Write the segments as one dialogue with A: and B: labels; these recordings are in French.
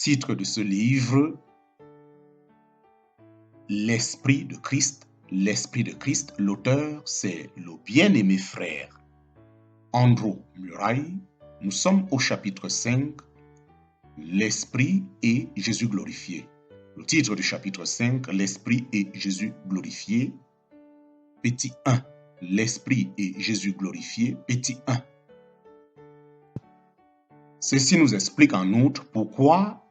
A: Titre de ce livre, L'Esprit de Christ. L'Esprit de Christ, l'auteur, c'est le bien-aimé frère Andrew Murray. Nous sommes au chapitre 5, L'Esprit et Jésus glorifié. Le titre du chapitre 5, L'Esprit et Jésus glorifié. Petit 1, L'Esprit et Jésus glorifié. Petit 1. Ceci nous explique en outre pourquoi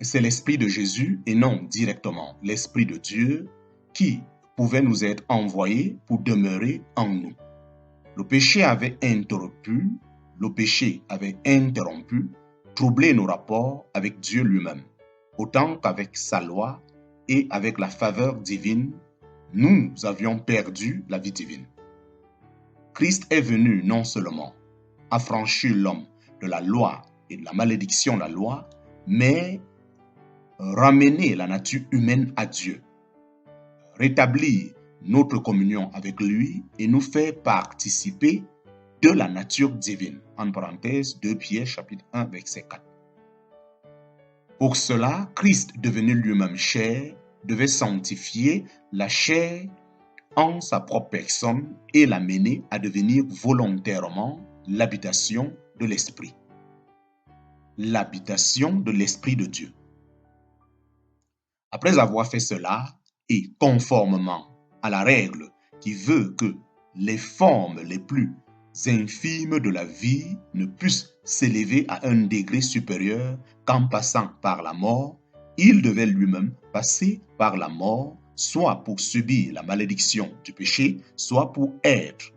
A: c'est l'Esprit de Jésus et non directement l'Esprit de Dieu qui pouvait nous être envoyé pour demeurer en nous. Le péché avait interrompu, troublé nos rapports avec Dieu lui-même, autant qu'avec sa loi et avec la faveur divine, nous avions perdu la vie divine. Christ est venu non seulement affranchir l'homme de la loi et de la malédiction de la loi, mais ramener la nature humaine à Dieu, rétablir notre communion avec lui et nous faire participer de la nature divine. En parenthèse, 2 Pierre chapitre 1 verset 4. Pour cela, Christ devenu lui-même chair devait sanctifier la chair en sa propre personne et l'amener à devenir volontairement l'habitation de l'Esprit. L'habitation de l'Esprit de Dieu. Après avoir fait cela, et conformément à la règle qui veut que les formes les plus infimes de la vie ne puissent s'élever à un degré supérieur qu'en passant par la mort, il devait lui-même passer par la mort, soit pour subir la malédiction du péché, soit pour être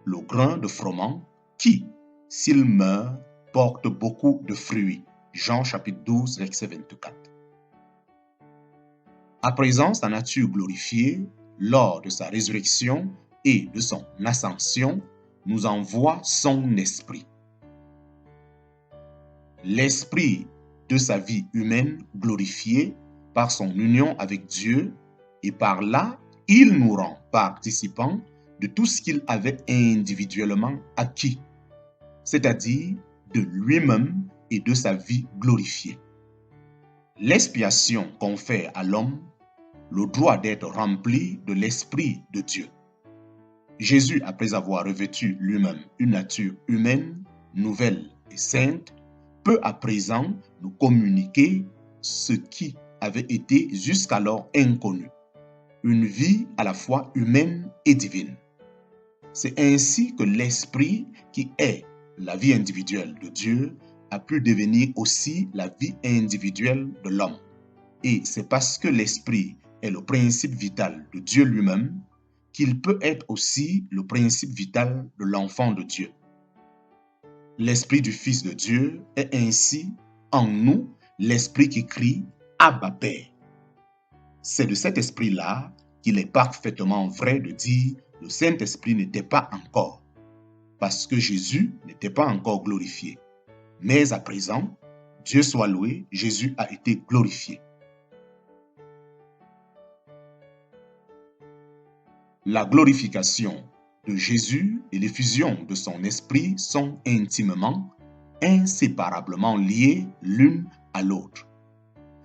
A: le grain de froment qui, s'il meurt, porte beaucoup de fruits. Jean chapitre 12, verset 24. À présent, sa nature glorifiée, lors de sa résurrection et de son ascension, nous envoie son esprit. L'esprit de sa vie humaine glorifiée par son union avec Dieu, et par là, il nous rend participants de tout ce qu'il avait individuellement acquis, c'est-à-dire de lui-même et de sa vie glorifiée. L'expiation confère à l'homme le droit d'être rempli de l'Esprit de Dieu. Jésus, après avoir revêtu lui-même une nature humaine, nouvelle et sainte, peut à présent nous communiquer ce qui avait été jusqu'alors inconnu, une vie à la fois humaine et divine. C'est ainsi que l'Esprit, qui est la vie individuelle de Dieu, a pu devenir aussi la vie individuelle de l'homme. Et c'est parce que l'Esprit est le principe vital de Dieu lui-même qu'il peut être aussi le principe vital de l'enfant de Dieu. L'Esprit du Fils de Dieu est ainsi en nous l'Esprit qui crie « Abba Père ». C'est de cet esprit-là qu'il est parfaitement vrai de dire « Le Saint-Esprit n'était pas encore », parce que Jésus n'était pas encore glorifié. Mais à présent, Dieu soit loué, Jésus a été glorifié. La glorification de Jésus et l'effusion de son esprit sont intimement, inséparablement liées l'une à l'autre.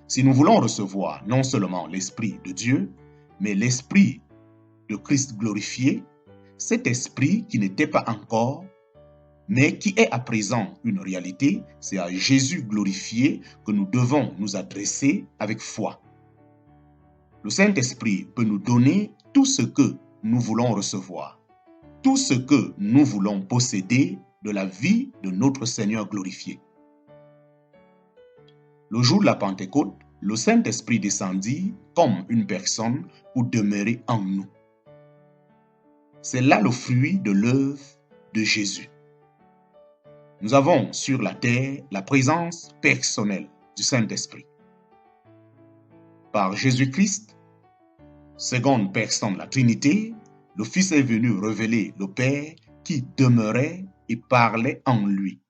A: Si nous voulons recevoir non seulement l'Esprit de Dieu, mais l'Esprit de Christ glorifié, cet Esprit qui n'était pas encore, mais qui est à présent une réalité, c'est à Jésus glorifié que nous devons nous adresser avec foi. Le Saint-Esprit peut nous donner tout ce que nous voulons recevoir, tout ce que nous voulons posséder de la vie de notre Seigneur glorifié. Le jour de la Pentecôte, le Saint-Esprit descendit comme une personne pour demeurer en nous. C'est là le fruit de l'œuvre de Jésus. Nous avons sur la terre la présence personnelle du Saint-Esprit. Par Jésus-Christ, seconde personne de la Trinité, le Fils est venu révéler le Père qui demeurait et parlait en lui.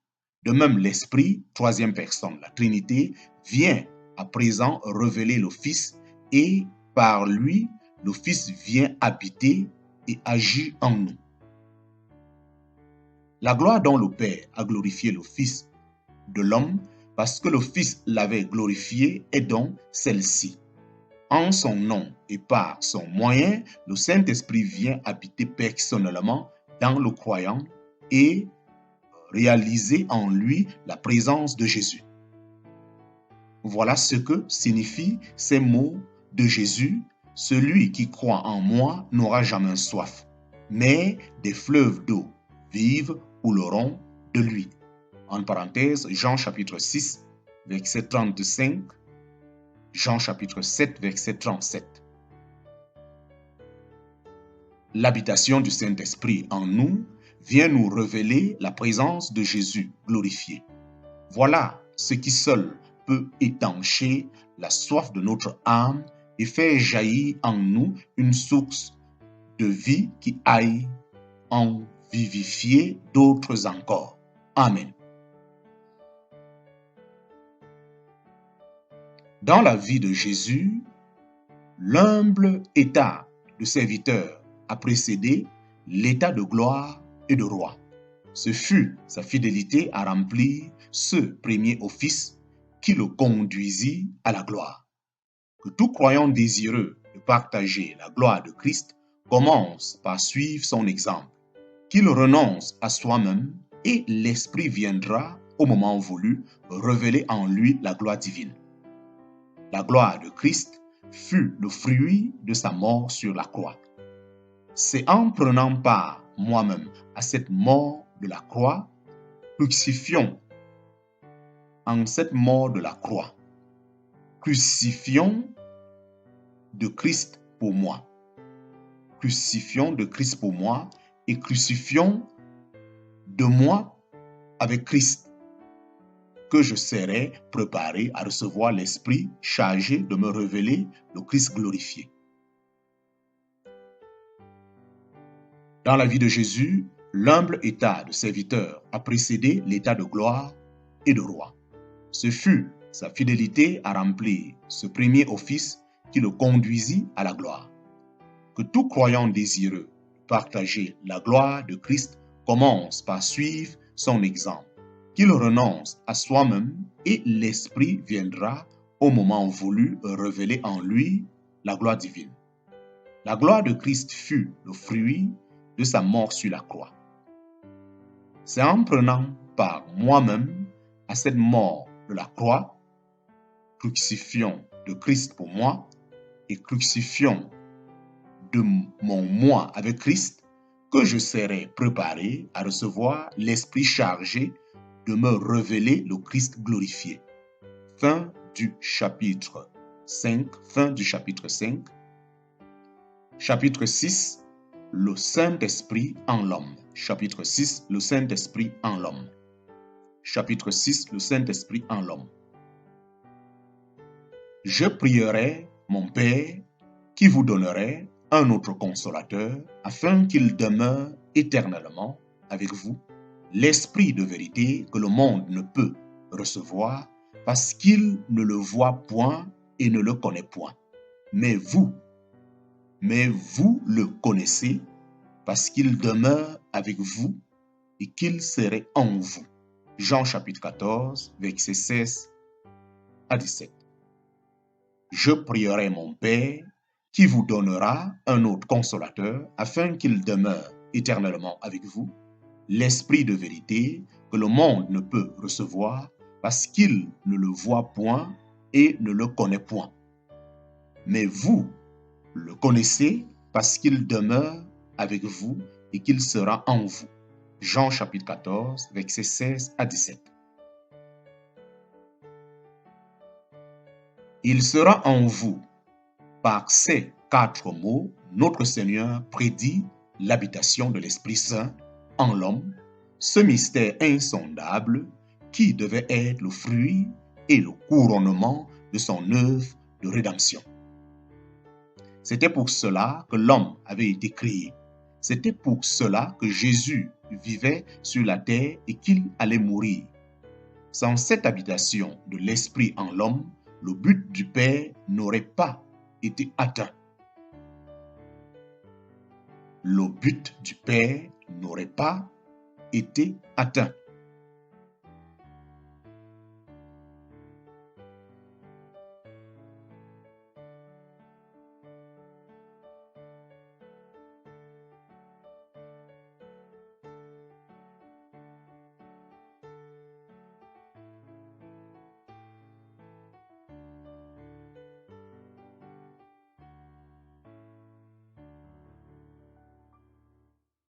A: De même, l'Esprit, troisième personne de la Trinité, vient à présent révéler le Fils et par lui, le Fils vient habiter et agir en nous. La gloire dont le Père a glorifié le Fils de l'homme parce que le Fils l'avait glorifié est donc celle-ci. En son nom et par son moyen, le Saint-Esprit vient habiter personnellement dans le croyant et réaliser en lui la présence de Jésus. Voilà ce que signifient ces mots de Jésus. Celui qui croit en moi n'aura jamais soif, mais des fleuves d'eau vive couleront de lui. En parenthèse, Jean chapitre 6, verset 35, Jean chapitre 7, verset 37. L'habitation du Saint-Esprit en nous vient nous révéler la présence de Jésus glorifié. Voilà ce qui seul peut étancher la soif de notre âme et faire jaillir en nous une source de vie qui aille en vivifier d'autres encore. Amen. Dans la vie de Jésus, l'humble état de serviteur a précédé l'état de gloire et de roi. Ce fut sa fidélité à remplir ce premier office qui le conduisit à la gloire. Que tout croyant désireux de partager la gloire de Christ commence par suivre son exemple, qu'il renonce à soi-même et l'Esprit viendra au moment voulu révéler en lui la gloire divine. La gloire de Christ fut le fruit de sa mort sur la croix. C'est en prenant part moi-même à cette mort de la croix, crucifions en cette mort de la croix, crucifions de Christ pour moi. Crucifions de Christ pour moi et crucifions de moi avec Christ, que je serai préparé à recevoir l'Esprit chargé de me révéler le Christ glorifié. Dans la vie de Jésus, l'humble état de serviteur a précédé l'état de gloire et de roi. Ce fut sa fidélité à remplir ce premier office qui le conduisit à la gloire. Que tout croyant désireux de partager la gloire de Christ commence par suivre son exemple, qu'il renonce à soi-même et l'Esprit viendra au moment voulu révéler en lui la gloire divine. La gloire de Christ fut le fruit de sa mort sur la croix. C'est en prenant part moi-même à cette mort de la croix, crucifions de Christ pour moi et crucifions de mon moi avec Christ, que je serai préparé à recevoir l'Esprit chargé de me révéler le Christ glorifié. Fin du chapitre 5. Chapitre 6. Le Saint-Esprit en l'homme. Chapitre 6. Le Saint-Esprit en l'homme. Chapitre 6. Le Saint-Esprit en l'homme. Je prierai mon Père qui vous donnerait un autre consolateur afin qu'il demeure éternellement avec vous, l'Esprit de vérité que le monde ne peut recevoir parce qu'il ne le voit point et ne le connaît point. Mais vous le connaissez parce qu'il demeure avec vous et qu'il serait en vous. Jean chapitre 14, versets 16 à 17. Je prierai mon Père qui vous donnera un autre consolateur afin qu'il demeure éternellement avec vous, l'Esprit de vérité que le monde ne peut recevoir parce qu'il ne le voit point et ne le connaît point. Mais vous le connaissez parce qu'il demeure avec vous et qu'il sera en vous. Jean chapitre 14, versets 16 à 17. Il sera en vous. Par ces 4 mots, notre Seigneur prédit l'habitation de l'Esprit Saint en l'homme, ce mystère insondable qui devait être le fruit et le couronnement de son œuvre de rédemption. C'était pour cela que l'homme avait été créé. C'était pour cela que Jésus vivait sur la terre et qu'il allait mourir. Sans cette habitation de l'Esprit en l'homme, le but du Père n'aurait pas été atteint. Le but du Père n'aurait pas été atteint.